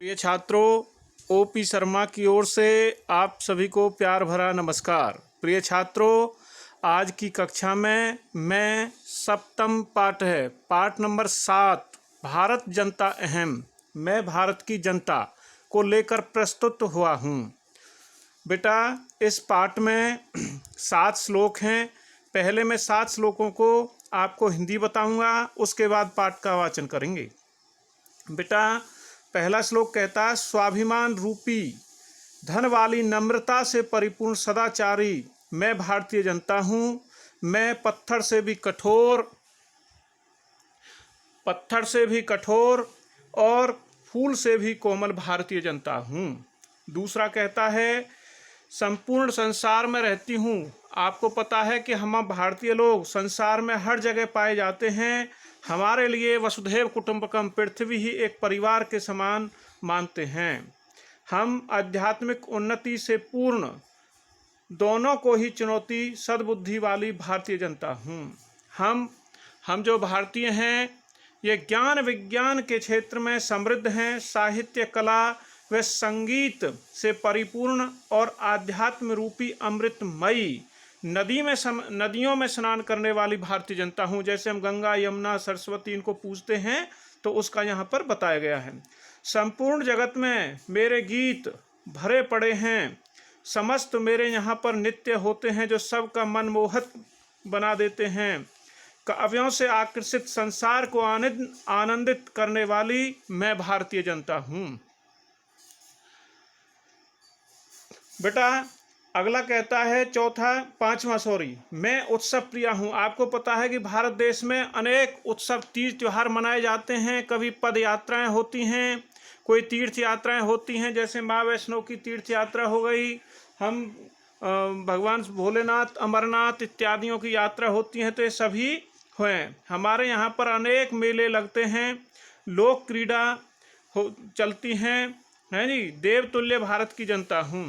प्रिय छात्रों, ओपी शर्मा की ओर से आप सभी को प्यार भरा नमस्कार। प्रिय छात्रों, आज की कक्षा में मैं सप्तम पाठ नंबर 7 भारत जनता अहम, मैं भारत की जनता को लेकर प्रस्तुत हुआ हूँ। बेटा, इस पाठ में 7 श्लोक हैं। पहले मैं 7 श्लोकों को आपको हिंदी बताऊंगा, उसके बाद पाठ का वाचन करेंगे। बेटा, पहला श्लोक कहता है, स्वाभिमान रूपी धन वाली नम्रता से परिपूर्ण सदाचारी मैं भारतीय जनता हूँ। मैं पत्थर से भी कठोर और फूल से भी कोमल भारतीय जनता हूँ। दूसरा कहता है, संपूर्ण संसार में रहती हूँ। आपको पता है कि हम भारतीय लोग संसार में हर जगह पाए जाते हैं। हमारे लिए वसुधैव कुटुंबकम, पृथ्वी ही एक परिवार के समान मानते हैं। हम आध्यात्मिक उन्नति से पूर्ण दोनों को ही चुनौती सद्बुद्धि वाली भारतीय जनता हूँ। हम जो भारतीय हैं, ये ज्ञान विज्ञान के क्षेत्र में समृद्ध हैं। साहित्य, कला व संगीत से परिपूर्ण और आध्यात्म रूपी अमृतमयी नदियों में स्नान करने वाली भारतीय जनता हूँ। जैसे हम गंगा, यमुना, सरस्वती इनको पूजते हैं, तो उसका यहाँ पर बताया गया है। संपूर्ण जगत में मेरे गीत भरे पड़े हैं। समस्त मेरे यहाँ पर नित्य होते हैं, जो सबका मन मोहक बना देते हैं। काव्यों से आकर्षित संसार को आनंदित करने वाली मैं भारतीय जनता हूँ। बेटा, अगला कहता है पांचवा, मैं उत्सव प्रिया हूँ। आपको पता है कि भारत देश में अनेक उत्सव, तीज त्योहार मनाए जाते हैं। कभी पद यात्राएँ होती हैं, कोई तीर्थ यात्राएँ होती हैं। जैसे माँ वैष्णो की तीर्थ यात्रा हो गई, हम भगवान भोलेनाथ, अमरनाथ इत्यादियों की यात्रा होती हैं। तो ये सभी हुए। हमारे यहाँ पर अनेक मेले लगते हैं, लोक क्रीड़ा चलती हैं, है जी। देवतुल्य भारत की जनता हूँ।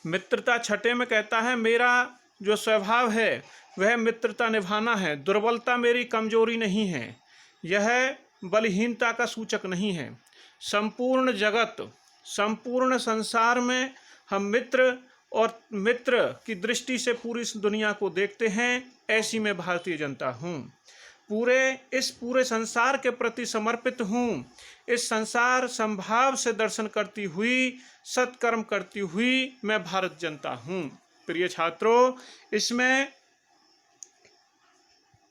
मित्रता छठे में कहता है, मेरा जो स्वभाव है वह मित्रता निभाना है। दुर्बलता मेरी कमजोरी नहीं है, यह बलहीनता का सूचक नहीं है। संपूर्ण जगत, संपूर्ण संसार में हम मित्र की दृष्टि से पूरी दुनिया को देखते हैं। ऐसी मैं भारतीय जनता हूँ। पूरे संसार के प्रति समर्पित हूँ। इस संसार संभाव से दर्शन करती हुई, सत्कर्म करती हुई मैं भारत जनता हूँ। प्रिय छात्रों,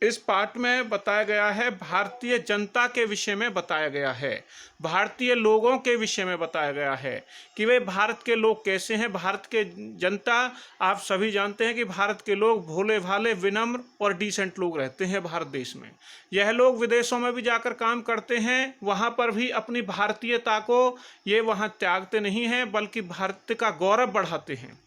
इस पाठ में बताया गया है, भारतीय जनता के विषय में बताया गया है, भारतीय लोगों के विषय में बताया गया है कि वे भारत के लोग कैसे हैं। भारत के जनता, आप सभी जानते हैं कि भारत के लोग भोले भाले, विनम्र और डिसेंट लोग रहते हैं भारत देश में। यह लोग विदेशों में भी जाकर काम करते हैं, वहाँ पर भी अपनी भारतीयता को ये वहाँ त्यागते नहीं हैं, बल्कि भारत का गौरव बढ़ाते हैं।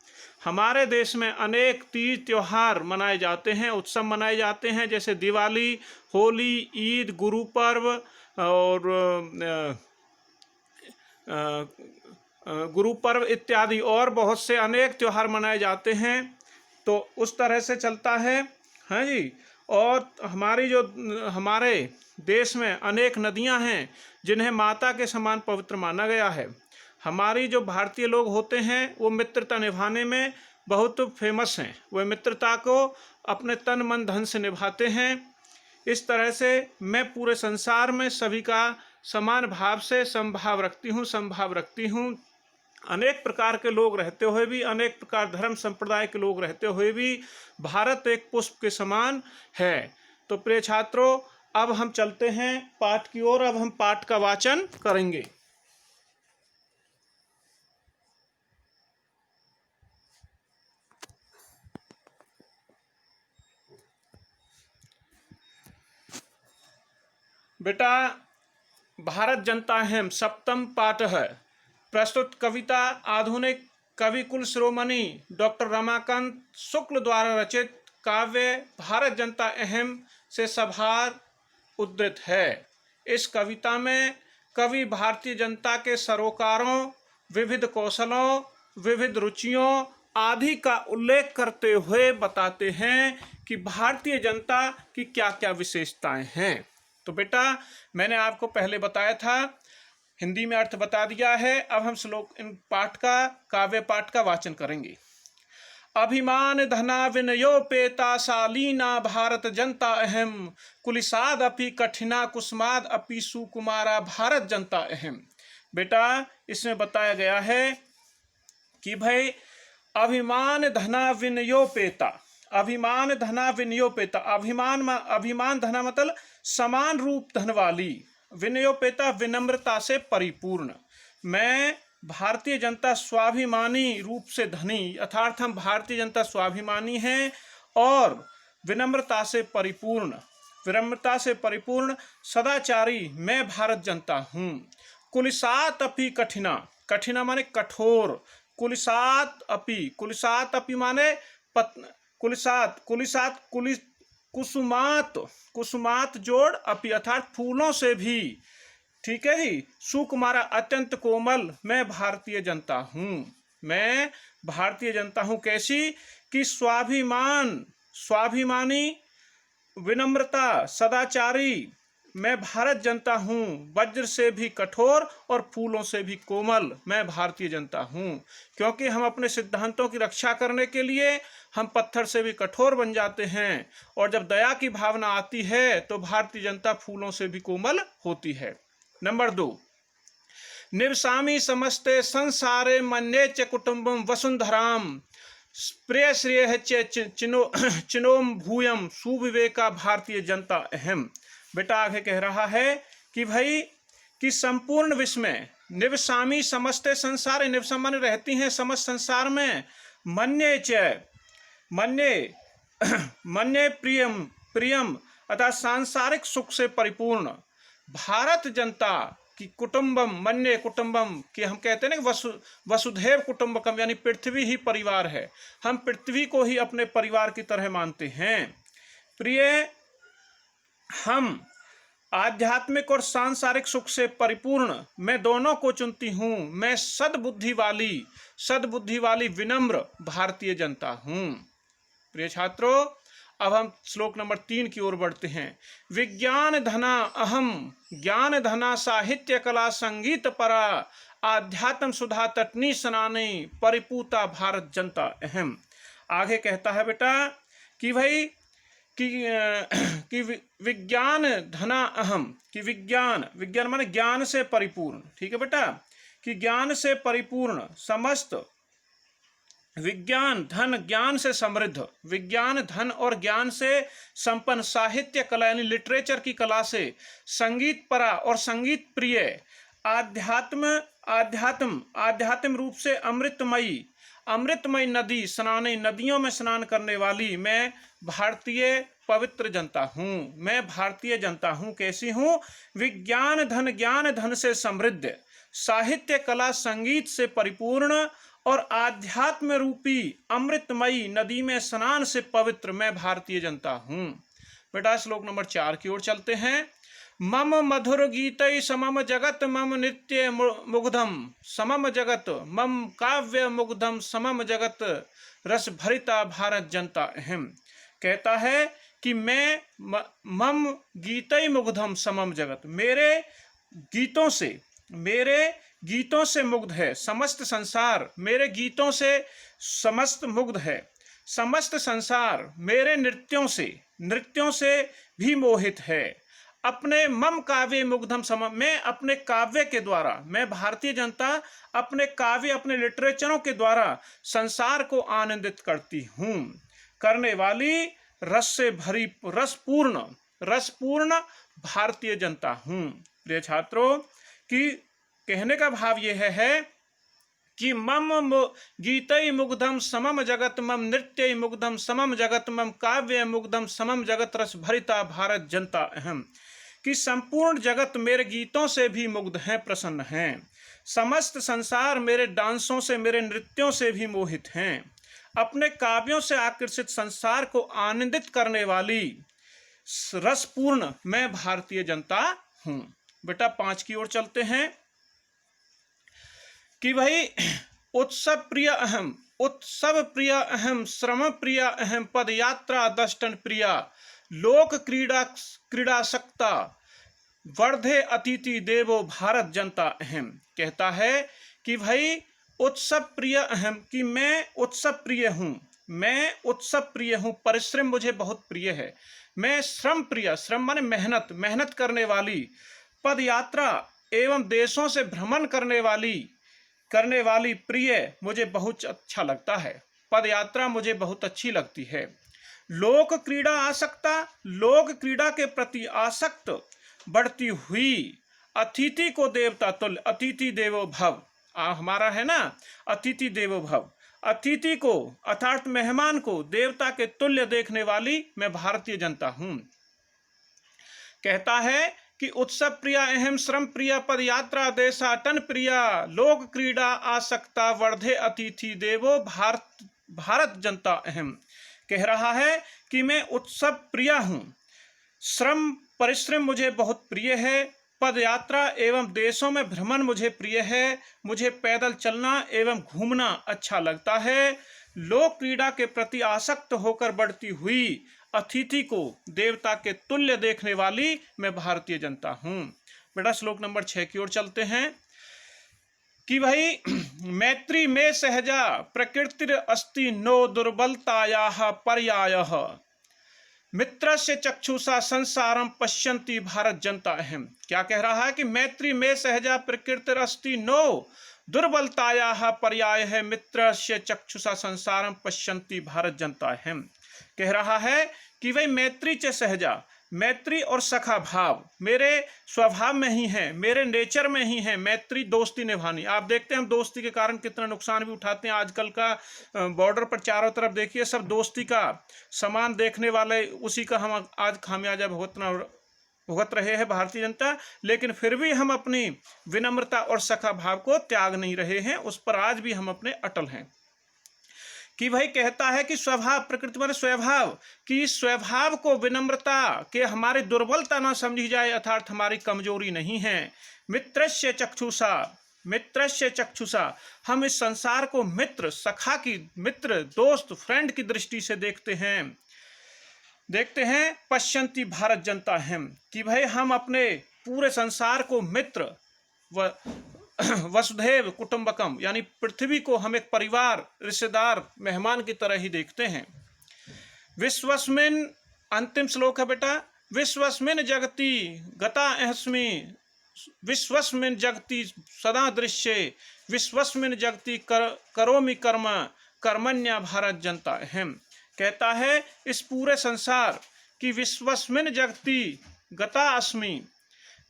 हमारे देश में अनेक तीज त्योहार मनाए जाते हैं, उत्सव मनाए जाते हैं, जैसे दिवाली, होली, ईद, गुरु पर्व इत्यादि और बहुत से अनेक त्योहार मनाए जाते हैं। तो उस तरह से चलता है, हाँ जी। और हमारे देश में अनेक नदियां हैं जिन्हें माता के समान पवित्र माना गया है। हमारी जो भारतीय लोग होते हैं वो मित्रता निभाने में बहुत फेमस हैं। वे मित्रता को अपने तन मन धन से निभाते हैं। इस तरह से मैं पूरे संसार में सभी का समान भाव से समभाव रखती हूँ। अनेक प्रकार के लोग रहते हुए भी, अनेक प्रकार धर्म संप्रदाय के लोग रहते हुए भी भारत एक पुष्प के समान है। तो प्रिय छात्रों, अब हम चलते हैं पाठ की ओर। अब हम पाठ का वाचन करेंगे। बेटा, भारत जनता अहम सप्तम पाठ है। प्रस्तुत कविता आधुनिक कवि कुल शिरोमणि डॉक्टर रमाकांत शुक्ल द्वारा रचित काव्य भारत जनता अहम से सभार उद्धृत है। इस कविता में कवि भारतीय जनता के सरोकारों, विविध कौशलों, विविध रुचियों आदि का उल्लेख करते हुए बताते हैं कि भारतीय जनता की क्या क्या विशेषताएं हैं। तो बेटा, मैंने आपको पहले बताया था, हिंदी में अर्थ बता दिया है। अब हम श्लोक इन पाठ का काव्य पाठ का वाचन करेंगे। अभिमान धना विनयोपेता शालीना भारत जनता अहम कुलिसाद अपि कठिना कुसुमाद अपि सुकुमारा भारत जनता अहम। बेटा इसमें बताया गया है कि भाई अभिमान धना विनयोपेता, अभिमान धना विनयोपेता, अभिमान धना मतलब समान रूप धन वाली, विनयोपेता विनम्रता से परिपूर्ण। मैं भारतीय जनता स्वाभिमानी रूप से धनी, अर्थात हम भारतीय जनता स्वाभिमानी हैं और विनम्रता से परिपूर्ण, विनम्रता से परिपूर्ण सदाचारी मैं भारत जनता हूँ। कुलिसात अपि कठिना, कठिना माने कठोर, कुलिसात अपि, कुलिसात अपि माने कुलिसात, कुलिसात कुसुमात, कुसुमात जोड़ अपि अर्थात फूलों से भी, ठीक है ही, सुकुमारा अत्यंत कोमल मैं भारतीय जनता हूँ। मैं भारतीय जनता हूँ कैसी कि स्वाभिमान, स्वाभिमानी, विनम्रता, सदाचारी मैं भारत जनता हूँ, वज्र से भी कठोर और फूलों से भी कोमल मैं भारतीय जनता हूँ। क्योंकि हम अपने सिद्धांतों की रक्षा करने के लिए हम पत्थर से भी कठोर बन जाते हैं और जब दया की भावना आती है तो भारतीय जनता फूलों से भी कोमल होती है। नंबर 2, निवसामि समस्ते संसारे मन्ये च कुटुंबम वसुंधराम प्रिय श्रेय चिनोम भूयम सुविवेका भारतीय जनता अहम। बेटा आगे कह रहा है कि भाई कि संपूर्ण विश्व में निवसामी समस्ते संसार, निवसम माने रहती हैं समस्त संसार में, मन्ये च मन्ये मन्ये प्रियम प्रियम अर्थात सांसारिक सुख से परिपूर्ण भारत जनता की कुटुंबम, मन्ये कुटुंबम कि हम कहते हैं ना वसुधैव कुटुंबकम यानी पृथ्वी ही परिवार है, हम पृथ्वी को ही अपने परिवार की तरह मानते हैं। प्रिय हम आध्यात्मिक और सांसारिक सुख से परिपूर्ण मैं दोनों को चुनती हूँ। मैं सद्बुद्धि वाली विनम्र भारतीय जनता हूँ। प्रिय छात्रों अब हम श्लोक नंबर 3 की ओर बढ़ते हैं। विज्ञान धना अहम ज्ञान धना साहित्य कला संगीत परा आध्यात्म सुधा तटनी सनाने परिपूता भारत जनता अहम। आगे कहता है बेटा कि भाई कि विज्ञान धना अहम, कि विज्ञान, विज्ञान माने ज्ञान से परिपूर्ण, ठीक है बेटा, कि ज्ञान से परिपूर्ण समस्त विज्ञान धन ज्ञान से समृद्ध, विज्ञान धन और ज्ञान से संपन्न साहित्य कला यानी लिटरेचर की कला से संगीत परा और संगीत प्रिय आध्यात्म रूप से अमृतमयी नदी स्नाने नदियों में स्नान करने वाली मैं भारतीय पवित्र जनता हूँ। मैं भारतीय जनता हूँ कैसी हूँ? विज्ञान धन ज्ञान धन से समृद्ध, साहित्य कला संगीत से परिपूर्ण और आध्यात्म रूपी अमृतमयी नदी में स्नान से पवित्र मैं भारतीय जनता हूँ। बेटा श्लोक नंबर 4 की ओर चलते हैं। मम मधुर गीतै समम जगत मम नृत्य मुग्धम समम जगत मम काव्य मुग्धम समम जगत रस भरिता भारत जनता अहम। कहता है कि मैं मम गीतै मुग्धम समम जगत, मेरे गीतों से मुग्ध है समस्त संसार, मेरे गीतों से समस्त मुग्ध है समस्त संसार, मेरे नृत्यों से भी मोहित है। अपने मम काव्य मुग्धम समम, मैं अपने काव्य के द्वारा, मैं भारतीय जनता अपने काव्य अपने लिटरेचरों के द्वारा संसार को आनंदित करती हूँ, करने वाली रस से भरी रसपूर्ण भारतीय जनता हूँ। प्रिय छात्रों की कहने का भाव यह है कि मम गीतै मुग्धम समम जगत मम नृत्यै मुग्धम समम जगत मम काव्य मुग्धम समम जगत रस भरिता भारत जनता अहम, कि संपूर्ण जगत मेरे गीतों से भी मुग्ध हैं, प्रसन्न हैं। समस्त संसार मेरे डांसों से मेरे नृत्यों से भी मोहित हैं। अपने काव्यों से आकर्षित संसार को आनंदित करने वाली रसपूर्ण मैं भारतीय जनता हूँ। बेटा 5 की ओर चलते हैं कि भाई उत्सव प्रिय अहम श्रम प्रिय अहम पदयात्रा दष्टन प्रिया लोक क्रीड़ा सक्ता वर्धे अतिथि देवो भारत जनता अहम। कहता है कि भाई उत्सव प्रिय अहम, कि मैं उत्सव प्रिय हूँ, मैं उत्सव प्रिय हूँ, परिश्रम मुझे बहुत प्रिय है, मैं श्रम प्रिय, श्रम माने मेहनत, मेहनत करने वाली, पद यात्रा एवं देशों से भ्रमण करने वाली प्रिय मुझे बहुत अच्छा लगता है, पद यात्रा मुझे बहुत अच्छी लगती है। लोक क्रीड़ा आसक्ता, लोक क्रीड़ा के प्रति आसक्त बढ़ती हुई, अतिथि को देवता तुल्य, अतिथि देवो भव, हमारा है ना, अतिथि देवो भव, अतिथि को अर्थात मेहमान को देवता के तुल्य देखने वाली मैं भारतीय जनता हूं। कहता है कि उत्सव प्रिया अहम, श्रम प्रिया, पद यात्रा देशाटन प्रिया, लोक क्रीड़ा आसक्ता, वर्धे अतिथि देवो भारत जनता अहम। कह रहा है कि मैं उत्सव प्रिया हूँ, श्रम परिश्रम मुझे बहुत प्रिय है, पद यात्रा एवं देशों में भ्रमण मुझे प्रिय है, मुझे पैदल चलना एवं घूमना अच्छा लगता है, लोक क्रीड़ा के प्रति आसक्त होकर बढ़ती हुई अतिथि को देवता के तुल्य देखने वाली मैं भारतीय जनता हूँ। बेटा श्लोक नंबर 6 की ओर चलते हैं कि भाई मैत्री में सहजा प्रकृतिर अस्ति नो दुर्बलतायाः पर्यायः, मित्रस्य चक्षुषा संसारम पश्यन्ति भारत जनता अहम। क्या कह रहा है कि मैत्री में सहजा प्रकृतिरस्ति नो दुर्बलतायाः पर्याय है, मित्रस्य चक्षुषा संसारम पश्यन्ति भारत जनता अहम। कह रहा है कि भाई मैत्री च सहजा, मैत्री और सखा भाव मेरे स्वभाव में ही है, मेरे नेचर में ही है, मैत्री दोस्ती निभानी। आप देखते हैं हम दोस्ती के कारण कितना नुकसान भी उठाते हैं। आजकल का बॉर्डर पर चारों तरफ देखिए सब दोस्ती का सामान देखने वाले, उसी का हम आज खामियाजा भुगत रहे हैं भारतीय जनता। लेकिन फिर भी हम अपनी विनम्रता और सखा भाव को त्याग नहीं रहे हैं, उस पर आज भी हम अपने अटल हैं। कि भाई कहता है कि स्वभाव, प्रकृति माने स्वभाव, कि स्वभाव को विनम्रता के हमारी दुर्बलता ना समझी जाए, अर्थात हमारी कमजोरी नहीं है। मित्रस्य चक्षुषा, मित्रस्य चक्षुषा, हम इस संसार को मित्र, सखा की, मित्र, दोस्त, फ्रेंड की दृष्टि से देखते हैं। पश्यन्ति भारत जनता हम, कि भाई हम अपने पूरे संसार को मित्र व वसुधैव कुटुंबकम, यानी पृथ्वी को हम एक परिवार, रिश्तेदार, मेहमान की तरह ही देखते हैं। विश्वस्मिन, अंतिम श्लोक है बेटा, विश्वस्मिन जगति गता अस्मि, विश्वस्मिन जगति सदा दृश्ये, विश्वस्मिन जगति करोमि कर्म, कर्मण्य भारत जनता अहम। कहता है इस पूरे संसार की, विश्वस्मिन जगति गता अस्मि,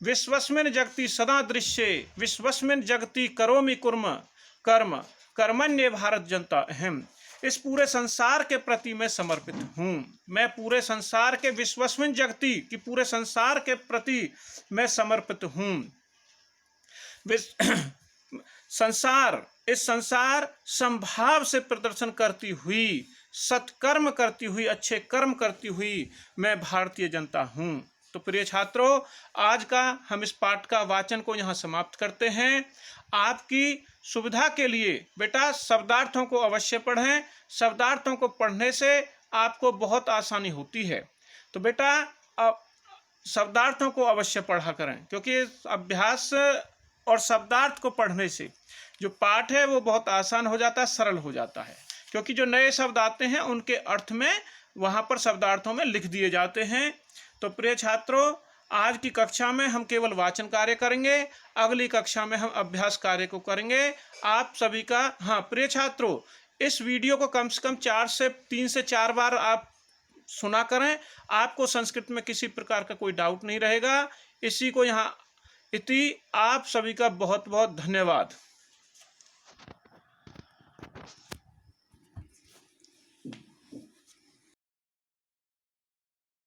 विश्वस्मिन जगति सदा दृश्ये, विश्वस्मिन जगति करोमि कर्म, कर्मण्य भारत जनता अहम। इस पूरे संसार के प्रति मैं समर्पित हूँ। मैं पूरे संसार के, विश्वस्मिन जगति की पूरे संसार के प्रति मैं समर्पित हूँ। संसार, इस संसार संभाव से प्रदर्शन करती हुई, सत्कर्म करती हुई, अच्छे कर्म करती हुई मैं भारतीय जनता हूँ। तो प्रिय छात्रों, आज का हम इस पाठ का वाचन को यहाँ समाप्त करते हैं। आपकी सुविधा के लिए बेटा शब्दार्थों को अवश्य पढ़ें। शब्दार्थों को पढ़ने से आपको बहुत आसानी होती है। तो बेटा शब्दार्थों को अवश्य पढ़ा करें, क्योंकि अभ्यास और शब्दार्थ को पढ़ने से जो पाठ है वो बहुत आसान हो जाता है, सरल हो जाता है। क्योंकि जो नए शब्द आते हैं उनके अर्थ में वहाँ पर शब्दार्थों में लिख दिए जाते हैं। तो प्रिय छात्रों, आज की कक्षा में हम केवल वाचन कार्य करेंगे, अगली कक्षा में हम अभ्यास कार्य को करेंगे। आप सभी का, हाँ प्रिय छात्रों, इस वीडियो को कम से कम 3 से 4 बार आप सुना करें। आपको संस्कृत में किसी प्रकार का कोई डाउट नहीं रहेगा। इसी को यहाँ इति, आप सभी का बहुत बहुत धन्यवाद।